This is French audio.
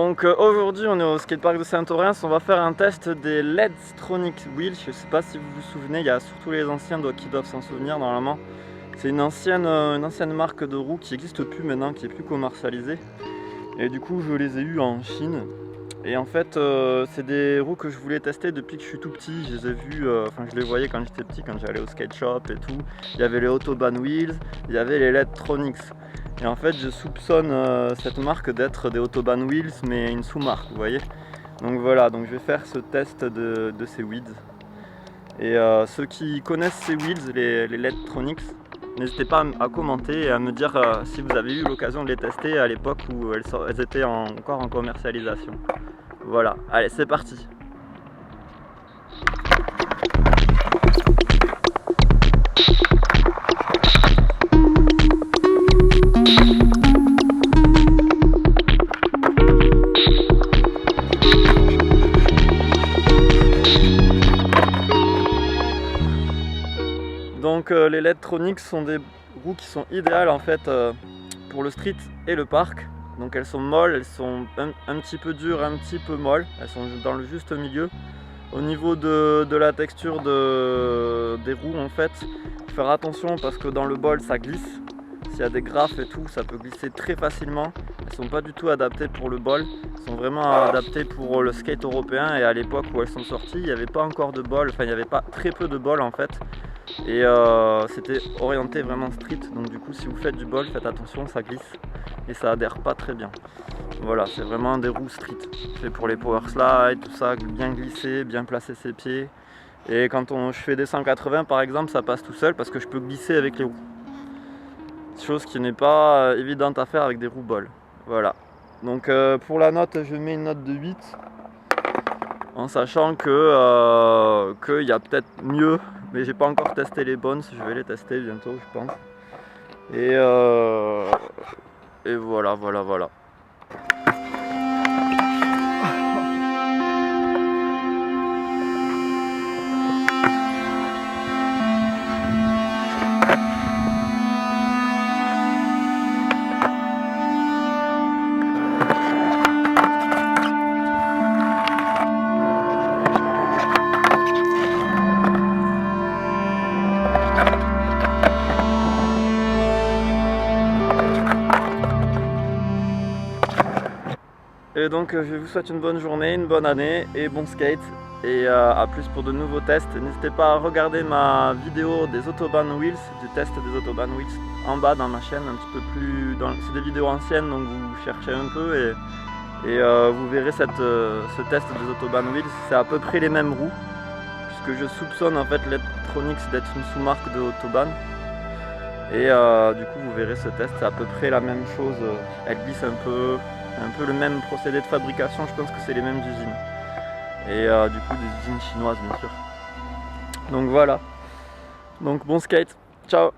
Donc aujourd'hui on est au skatepark de Saint-Orens, on va faire un test des Ledtronic Wheels. Je sais pas si vous vous souvenez, il y a surtout les anciens qui doivent s'en souvenir normalement. C'est une ancienne marque de roues qui n'existe plus maintenant, qui est plus commercialisée. Et du coup je les ai eues en Chine. Et en fait c'est des roues que je voulais tester depuis que je suis tout petit. Je les ai vues, je les voyais quand j'étais petit, quand j'allais au skate shop et tout. Il y avait les Autobahn Wheels, il y avait les Ledtronics. Et en fait je soupçonne cette marque d'être des Autobahn Wheels mais une sous-marque, vous voyez. Donc voilà, donc je vais faire ce test de ces wheels. Et ceux qui connaissent ces wheels, les Ledtronics, n'hésitez pas à commenter et à me dire si vous avez eu l'occasion de les tester à l'époque où elles étaient encore en commercialisation. Voilà, allez c'est parti. Donc les Ledtronics sont des roues qui sont idéales en fait pour le street et le parc. Donc elles sont molles, elles sont un petit peu dures, un petit peu molles, elles sont dans le juste milieu. Au niveau de la texture des roues en fait, faire attention parce que dans le bol ça glisse. S'il y a des graffes et tout, ça peut glisser très facilement. Elles sont pas du tout adaptées pour le bol, elles sont vraiment adaptées pour le skate européen. Et à l'époque où elles sont sorties, il n'y avait pas encore de bol, enfin il n'y avait pas très peu de bol en fait. Et c'était orienté vraiment street, donc du coup si vous faites du bol, faites attention, ça glisse et ça adhère pas très bien. Voilà, c'est vraiment des roues street, fait pour les power slides, tout ça, bien glisser, bien placer ses pieds. Et quand je fais des 180 par exemple, ça passe tout seul parce que je peux glisser avec les roues. Chose qui n'est pas évidente à faire avec des roues bol. Voilà. Donc pour la note, je mets une note de 8. En sachant que qu'il y a peut-être mieux, mais j'ai pas encore testé les bones, je vais les tester bientôt je pense. Et voilà. Et donc je vous souhaite une bonne journée, une bonne année et bon skate. Et à plus pour de nouveaux tests. N'hésitez pas à regarder ma vidéo des Autobahn Wheels, du test des Autobahn Wheels en bas dans ma chaîne, un petit peu plus. C'est des vidéos anciennes donc vous cherchez un peu et vous verrez ce test des Autobahn Wheels. C'est à peu près les mêmes roues, puisque je soupçonne en fait Ledtronics d'être une sous-marque de Autobahn. Et du coup vous verrez ce test, c'est à peu près la même chose. Elle glisse un peu le même procédé de fabrication, je pense que c'est les mêmes usines. Et du coup des usines chinoises bien sûr. Donc voilà. Donc bon skate, ciao.